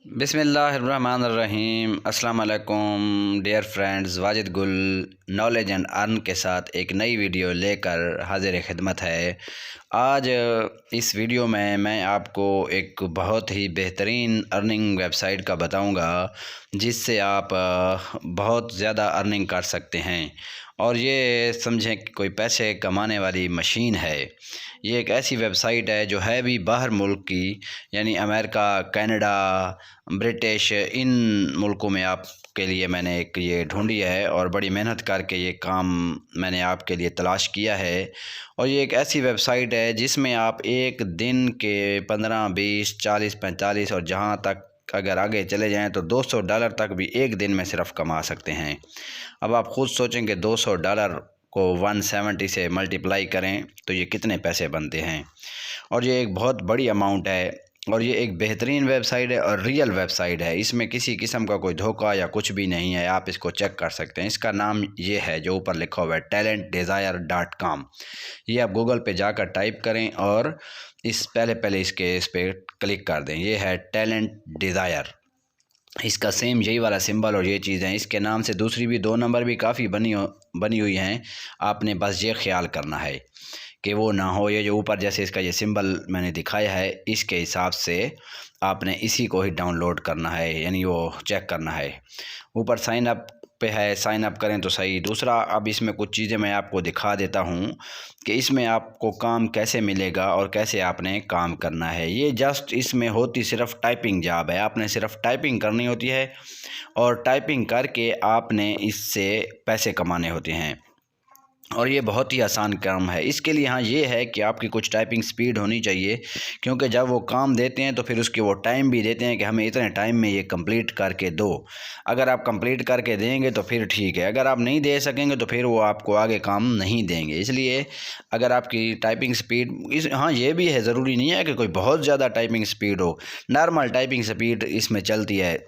बिस्मिल्लाहिर्रहमानिर्रहीम। अस्सलाम वालेकुम डियर फ्रेंड्स, वाजिद गुल नॉलेज एंड अर्न के साथ एक नई वीडियो लेकर हाजिर खिदमत है। आज इस वीडियो में मैं आपको एक बहुत ही बेहतरीन अर्निंग वेबसाइट का बताऊंगा जिससे आप बहुत ज़्यादा अर्निंग कर सकते हैं और ये समझें कि कोई पैसे कमाने वाली मशीन है। ये एक ऐसी वेबसाइट है जो है भी बाहर मुल्क की, यानी अमेरिका, कनाडा, ब्रिटिश, इन मुल्कों में आपके लिए मैंने एक ये ढूंढी है और बड़ी मेहनत करके ये काम मैंने आपके लिए तलाश किया है। और ये एक ऐसी वेबसाइट है जिसमें आप एक दिन के 15, 20, 40, 45 और जहाँ तक अगर आगे चले जाएं तो $200 तक भी एक दिन में सिर्फ कमा सकते हैं। अब आप ख़ुद सोचेंगे $200 को 170 से मल्टीप्लाई करें तो ये कितने पैसे बनते हैं। और ये एक बहुत बड़ी अमाउंट है और ये एक बेहतरीन वेबसाइट है और रियल वेबसाइट है। इसमें किसी किस्म का कोई धोखा या कुछ भी नहीं है, आप इसको चेक कर सकते हैं। इसका नाम ये है जो ऊपर लिखा हुआ है, talentdesire.com। ये आप गूगल पे जाकर टाइप करें और इस पर क्लिक कर दें। ये है टैलेंट डिज़ायर, इसका सेम यही वाला सिंबल और ये चीज़ है। इसके नाम से दूसरी भी 2 नंबर भी काफ़ी बनी हुई हैं। आपने बस ये ख्याल करना है कि वो ना हो। ये जो ऊपर जैसे इसका ये सिंबल मैंने दिखाया है, इसके हिसाब से आपने इसी को ही डाउनलोड करना है, यानी वो चेक करना है। ऊपर साइन अप पे है, साइन अप करें तो सही। दूसरा, अब इसमें कुछ चीज़ें मैं आपको दिखा देता हूँ कि इसमें आपको काम कैसे मिलेगा और कैसे आपने काम करना है। ये जस्ट इसमें होती सिर्फ टाइपिंग जॉब है। आपने सिर्फ टाइपिंग करनी होती है और टाइपिंग करके आपने इससे पैसे कमाने होते हैं और ये बहुत ही आसान काम है। इसके लिए हाँ ये है कि आपकी कुछ टाइपिंग स्पीड होनी चाहिए, क्योंकि जब वो काम देते हैं तो फिर उसके वो टाइम भी देते हैं कि हमें इतने टाइम में ये कंप्लीट करके दो। अगर आप कंप्लीट करके देंगे तो फिर ठीक है, अगर आप नहीं दे सकेंगे तो फिर वो आपको आगे काम नहीं देंगे। इसलिए अगर आपकी टाइपिंग स्पीड हाँ ये भी है, ज़रूरी नहीं है कि कोई बहुत ज़्यादा टाइपिंग स्पीड हो, नॉर्मल टाइपिंग स्पीड इसमें चलती है।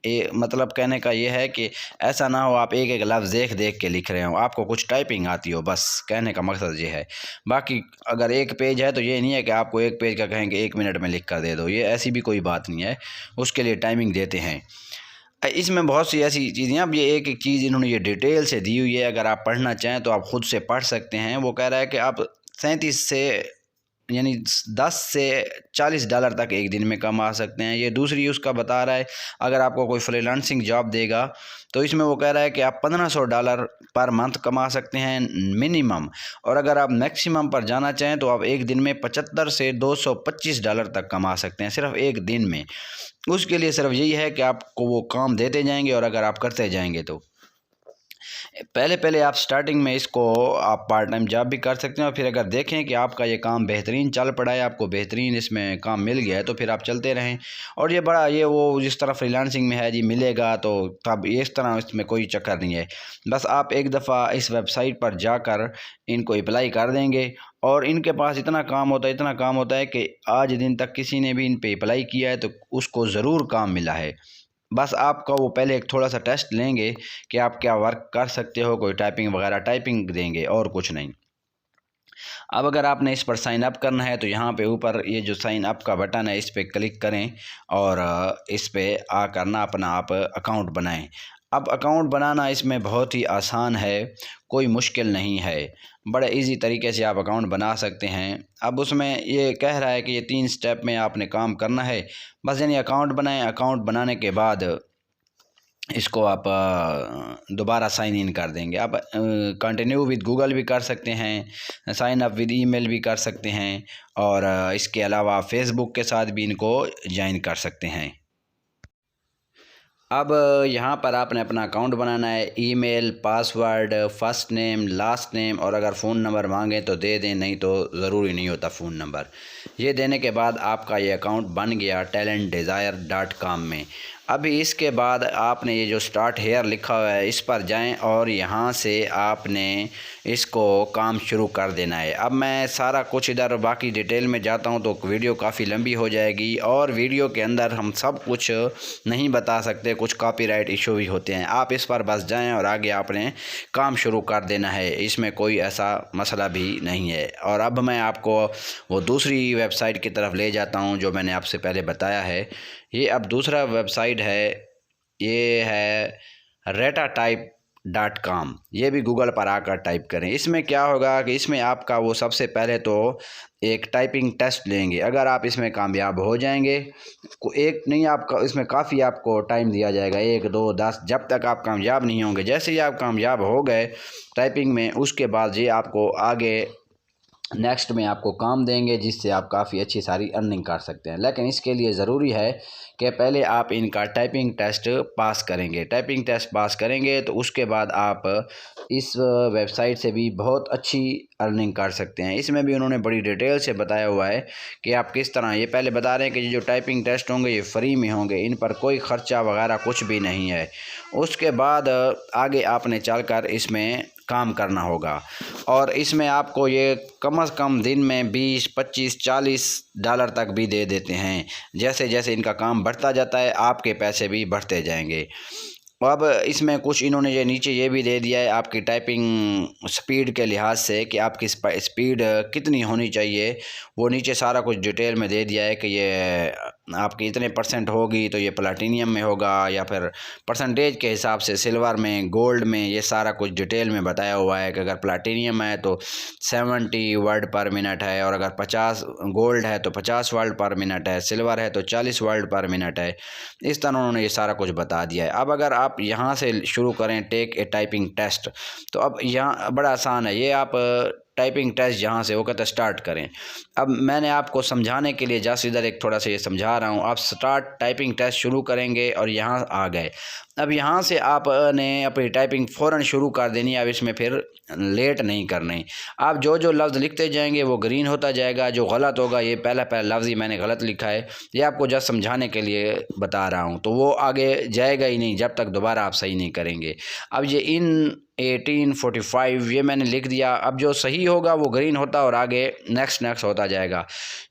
मतलब कहने का ये है कि ऐसा ना हो आप एक एक लफ्ज़ देख देख के लिख रहे हो, आपको कुछ टाइपिंग आती हो, बस कहने का मकसद ये है। बाकी अगर एक पेज है तो ये नहीं है कि आपको एक पेज का कहेंगे 1 मिनट में लिख कर दे दो, ये ऐसी भी कोई बात नहीं है, उसके लिए टाइमिंग देते हैं। इसमें बहुत सी ऐसी चीज़ें, अब ये एक एक चीज़ इन्होंने ये डिटेल से दी हुई है, अगर आप पढ़ना चाहें तो आप ख़ुद से पढ़ सकते हैं। वो कह रहा है कि आप 37 से यानी 10 से $40 तक एक दिन में कमा सकते हैं। ये दूसरी उसका बता रहा है, अगर आपको कोई फ्रीलांसिंग जॉब देगा तो इसमें वो कह रहा है कि आप $1500 पर मंथ कमा सकते हैं मिनिमम, और अगर आप मैक्सिमम पर जाना चाहें तो आप एक दिन में 75 से $225 तक कमा सकते हैं सिर्फ एक दिन में। उसके लिए सिर्फ यही है कि आपको वो काम देते जाएंगे और अगर आप करते जाएंगे तो पहले पहले आप स्टार्टिंग में इसको आप पार्ट टाइम जॉब भी कर सकते हैं और फिर अगर देखें कि आपका ये काम बेहतरीन चल पड़ा है, आपको बेहतरीन इसमें काम मिल गया है तो फिर आप चलते रहें। और ये बड़ा ये वो जिस तरह फ्रीलांसिंग में है जी मिलेगा तो तब इस तरह इसमें कोई चक्कर नहीं है। बस आप एक दफ़ा इस वेबसाइट पर जाकर इनको अप्लाई कर देंगे और इनके पास इतना काम होता है कि आज दिन तक किसी ने भी इन पर अप्लाई किया है तो उसको ज़रूर काम मिला है। बस आपका वो पहले एक थोड़ा सा टेस्ट लेंगे कि आप क्या वर्क कर सकते हो, कोई टाइपिंग वगैरह टाइपिंग देंगे और कुछ नहीं। अब अगर आपने इस पर साइन अप करना है तो यहाँ पे ऊपर ये जो साइन अप का बटन है इस पर क्लिक करें और इस पर आकर ना अपना आप अकाउंट बनाएं। अब अकाउंट बनाना इसमें बहुत ही आसान है, कोई मुश्किल नहीं है, बड़े इजी तरीके से आप अकाउंट बना सकते हैं। अब उसमें ये कह रहा है कि ये 3 स्टेप में आपने काम करना है, बस यानी अकाउंट बनाएं। अकाउंट बनाने के बाद इसको आप दोबारा साइन इन कर देंगे। आप कंटिन्यू विद गूगल भी कर सकते हैं, साइन अप विद ईमेल भी कर सकते हैं और इसके अलावा फेसबुक के साथ भी इनको ज्वाइन कर सकते हैं। अब यहाँ पर आपने अपना अकाउंट बनाना है, email, password, first name, last name और अगर फ़ोन नंबर मांगें तो दे दें, नहीं तो ज़रूरी नहीं होता फ़ोन नंबर। ये देने के बाद आपका ये अकाउंट बन गया talentdesire.com में। अभी इसके बाद आपने ये जो स्टार्ट हेयर लिखा हुआ है इस पर जाएं और यहाँ से आपने इसको काम शुरू कर देना है। अब मैं सारा कुछ इधर बाकी डिटेल में जाता हूँ तो वीडियो काफ़ी लंबी हो जाएगी और वीडियो के अंदर हम सब कुछ नहीं बता सकते, कुछ कॉपीराइट इशू भी होते हैं। आप इस पर बस जाएं और आगे आपने काम शुरू कर देना है, इसमें कोई ऐसा मसला भी नहीं है। और अब मैं आपको वो दूसरी वेबसाइट की तरफ ले जाता हूँ जो मैंने आपसे पहले बताया है। ये अब दूसरा वेबसाइट है, ये है retatype.com। ये भी गूगल पर आकर टाइप करें। इसमें क्या होगा कि इसमें आपका वो सबसे पहले तो एक टाइपिंग टेस्ट लेंगे। अगर आप इसमें कामयाब हो जाएंगे, एक नहीं, आपका इसमें काफ़ी आपको टाइम दिया जाएगा, 1 2 10, जब तक आप कामयाब नहीं होंगे। जैसे ही आप कामयाब हो गए टाइपिंग में, उसके बाद ये आपको आगे नेक्स्ट में आपको काम देंगे, जिससे आप काफ़ी अच्छी सारी अर्निंग कर सकते हैं। लेकिन इसके लिए ज़रूरी है कि पहले आप इनका टाइपिंग टेस्ट पास करेंगे। टाइपिंग टेस्ट पास करेंगे तो उसके बाद आप इस वेबसाइट से भी बहुत अच्छी अर्निंग कर सकते हैं। इसमें भी उन्होंने बड़ी डिटेल से बताया हुआ है कि आप किस तरह, ये पहले बता रहे हैं कि ये जो टाइपिंग टेस्ट होंगे ये फ्री में होंगे, इन पर कोई ख़र्चा वगैरह कुछ भी नहीं है। उसके बाद आगे आपने चलकर इसमें काम करना होगा, और इसमें आपको ये कम से कम दिन में 20 25 $40 तक भी दे देते हैं। जैसे जैसे इनका काम बढ़ता जाता है आपके पैसे भी बढ़ते जाएंगे। अब इसमें कुछ इन्होंने ये नीचे ये भी दे दिया है आपकी टाइपिंग स्पीड के लिहाज से कि आपकी स्पीड कितनी होनी चाहिए। वो नीचे सारा कुछ डिटेल में दे दिया है कि ये आपकी इतने % होगी तो ये प्लैटिनियम में होगा, या फिर परसेंटेज के हिसाब से सिल्वर में, गोल्ड में, ये सारा कुछ डिटेल में बताया हुआ है कि अगर प्लैटिनियम है तो 70 वर्ड पर मिनट है, और अगर 50 गोल्ड है तो 50 वर्ड पर मिनट है, सिल्वर है तो 40 वर्ड पर मिनट है। इस तरह उन्होंने ये सारा कुछ बता दिया है। अब अगर आप यहाँ से शुरू करें टेक ए टाइपिंग टेस्ट, तो अब यहाँ बड़ा आसान है। ये आप टाइपिंग टेस्ट जहाँ से वो कहते हैं स्टार्ट करें। अब मैंने आपको समझाने के लिए जस्ट इधर एक थोड़ा सा ये समझा रहा हूँ। आप स्टार्ट टाइपिंग टेस्ट शुरू करेंगे और यहाँ आ गए। अब यहाँ से आपने अपनी टाइपिंग फ़ौरन शुरू कर देनी है। अब इसमें फिर लेट नहीं करनी। आप जो जो लफ्ज़ लिखते जाएंगे वो ग्रीन होता जाएगा। जो गलत होगा, ये पहला लफ्ज़ ही मैंने गलत लिखा है, ये आपको जस्ट समझाने के लिए बता रहा हूँ, तो वो आगे जाएगा ही नहीं जब तक दोबारा आप सही नहीं करेंगे। अब ये इन 1845 ये मैंने लिख दिया। अब जो सही होगा वो ग्रीन होता और आगे नेक्स्ट होता जाएगा।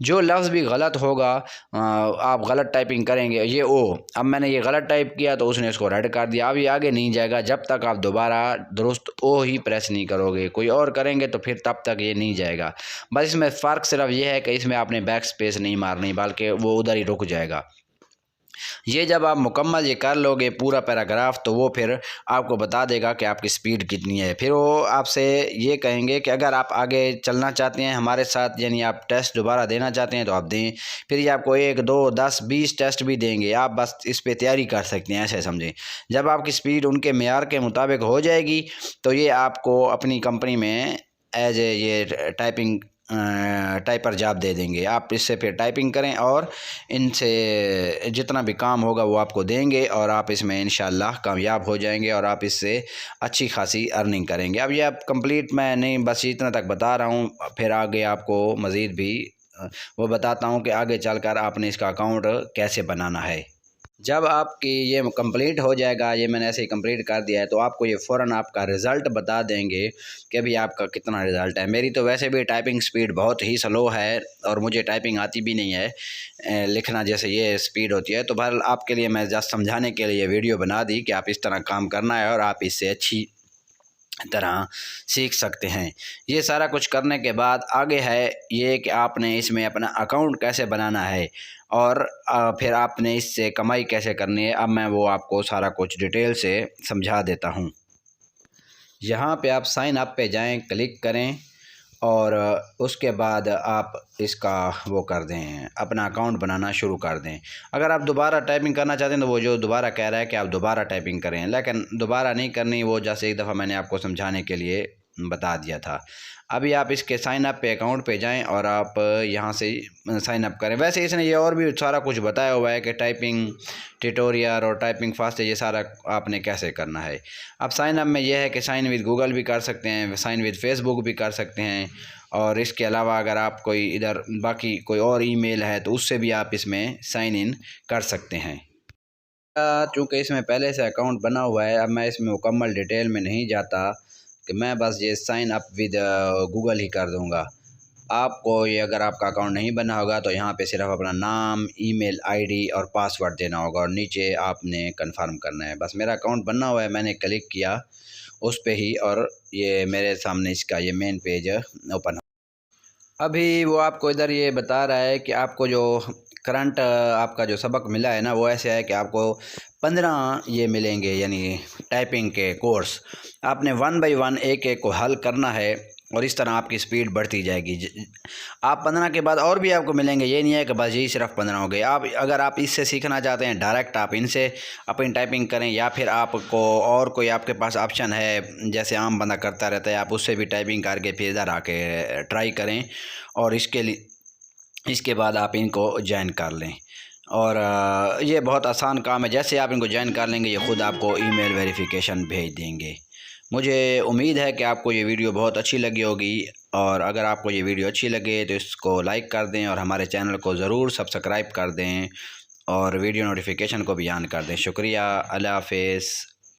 जो लफ्ज़ भी गलत होगा आप गलत टाइपिंग करेंगे, ये अब मैंने ये गलत टाइप किया तो उसने इसको रेड कर दिया। अब ये आगे नहीं जाएगा जब तक आप दोबारा दुरुस्त ही प्रेस नहीं करोगे। कोई और करेंगे तो फिर तब तक ये नहीं जाएगा। बस इसमें फ़र्क सिर्फ ये है कि इसमें आपने बैक स्पेस नहीं मारनी, बल्कि वो उधर ही रुक जाएगा। ये जब आप मुकम्मल ये कर लोगे पूरा पैराग्राफ, तो वो फिर आपको बता देगा कि आपकी स्पीड कितनी है। फिर वो आपसे ये कहेंगे कि अगर आप आगे चलना चाहते हैं हमारे साथ, यानी आप टेस्ट दोबारा देना चाहते हैं तो आप दें। फिर ये आपको 1 2 10 20 टेस्ट भी देंगे। आप बस इस पर तैयारी कर सकते हैं, ऐसे समझें। जब आपकी स्पीड उनके मेयार के मुताबिक हो जाएगी तो ये आपको अपनी कंपनी में एज ए ये टाइपर जॉब दे देंगे। आप इससे फिर टाइपिंग करें और इनसे जितना भी काम होगा वो आपको देंगे, और आप इसमें इंशाल्लाह कामयाब हो जाएंगे और आप इससे अच्छी खासी अर्निंग करेंगे। अब ये आप कंप्लीट मैं नहीं, बस इतना तक बता रहा हूँ। फिर आगे आपको मज़ीद भी वो बताता हूँ कि आगे चलकर आपने इसका अकाउंट कैसे बनाना है। जब आपकी ये कंप्लीट हो जाएगा, ये मैंने ऐसे ही कंप्लीट कर दिया है, तो आपको ये फ़ौरन आपका रिज़ल्ट बता देंगे कि अभी आपका कितना रिज़ल्ट है। मेरी तो वैसे भी टाइपिंग स्पीड बहुत ही स्लो है और मुझे टाइपिंग आती भी नहीं है, लिखना जैसे ये स्पीड होती है। तो बहरहाल आपके लिए मैं जस्ट समझाने के लिए वीडियो बना दी कि आप इस तरह काम करना है और आप इससे अच्छी तरह सीख सकते हैं। ये सारा कुछ करने के बाद आगे है ये कि आपने इसमें अपना अकाउंट कैसे बनाना है और फिर आपने इससे कमाई कैसे करनी है। अब मैं वो आपको सारा कुछ डिटेल से समझा देता हूँ। यहाँ पे आप साइन अप पे जाएं, क्लिक करें और उसके बाद आप इसका वो कर दें, अपना अकाउंट बनाना शुरू कर दें। अगर आप दोबारा टाइपिंग करना चाहते हैं तो वो जो दोबारा कह रहा है कि आप दोबारा टाइपिंग करें, लेकिन दोबारा नहीं करनी, वो जैसे एक दफ़ा मैंने आपको समझाने के लिए बता दिया था। अभी आप इसके साइन अप पे अकाउंट पे जाएं और आप यहाँ से साइन अप करें। वैसे इसने ये और भी सारा कुछ बताया हुआ है कि टाइपिंग ट्यूटोरियल और टाइपिंग फास्ट ये सारा आपने कैसे करना है। अब साइन अप में यह है कि साइन विद गूगल भी कर सकते हैं, साइन विद फेसबुक भी कर सकते हैं, और इसके अलावा अगर आप कोई इधर बाकी कोई और ईमेल है तो उससे भी आप इसमें साइन इन कर सकते हैं। चूँकि इसमें पहले से अकाउंट बना हुआ है, अब मैं इसमें मुकम्मल डिटेल में नहीं जाता कि मैं बस ये साइन अप विद गूगल ही कर दूंगा। आपको ये अगर आपका अकाउंट नहीं बना होगा तो यहाँ पे सिर्फ अपना नाम, ईमेल आईडी और पासवर्ड देना होगा और नीचे आपने कंफर्म करना है। बस मेरा अकाउंट बना हुआ है, मैंने क्लिक किया उस पे ही और ये मेरे सामने इसका ये मेन पेज ओपन। अभी वो आपको इधर ये बता रहा है कि आपको जो करंट आपका जो सबक मिला है ना वो ऐसे है कि आपको 15 ये मिलेंगे, यानी टाइपिंग के कोर्स। आपने 1 बाय 1 एक एक को हल करना है और इस तरह आपकी स्पीड बढ़ती जाएगी। आप 15 के बाद और भी आपको मिलेंगे, ये नहीं है कि बस यही सिर्फ 15 हो गए। आप अगर आप इससे सीखना चाहते हैं डायरेक्ट आप इनसे अपनी टाइपिंग करें, या फिर आपको और कोई आपके पास ऑप्शन है जैसे आम बंदा करता रहता है, आप उससे भी टाइपिंग करके फिर इधर आके ट्राई करें और इसके बाद आप इनको ज्वाइन कर लें। और ये बहुत आसान काम है, जैसे आप इनको ज्वाइन कर लेंगे ये ख़ुद आपको ईमेल वेरिफिकेशन भेज देंगे। मुझे उम्मीद है कि आपको ये वीडियो बहुत अच्छी लगी होगी, और अगर आपको ये वीडियो अच्छी लगे तो इसको लाइक कर दें और हमारे चैनल को ज़रूर सब्सक्राइब कर दें और वीडियो नोटिफिकेशन को भी ऑन कर दें। शुक्रिया, अल्लाह हाफ़िज़।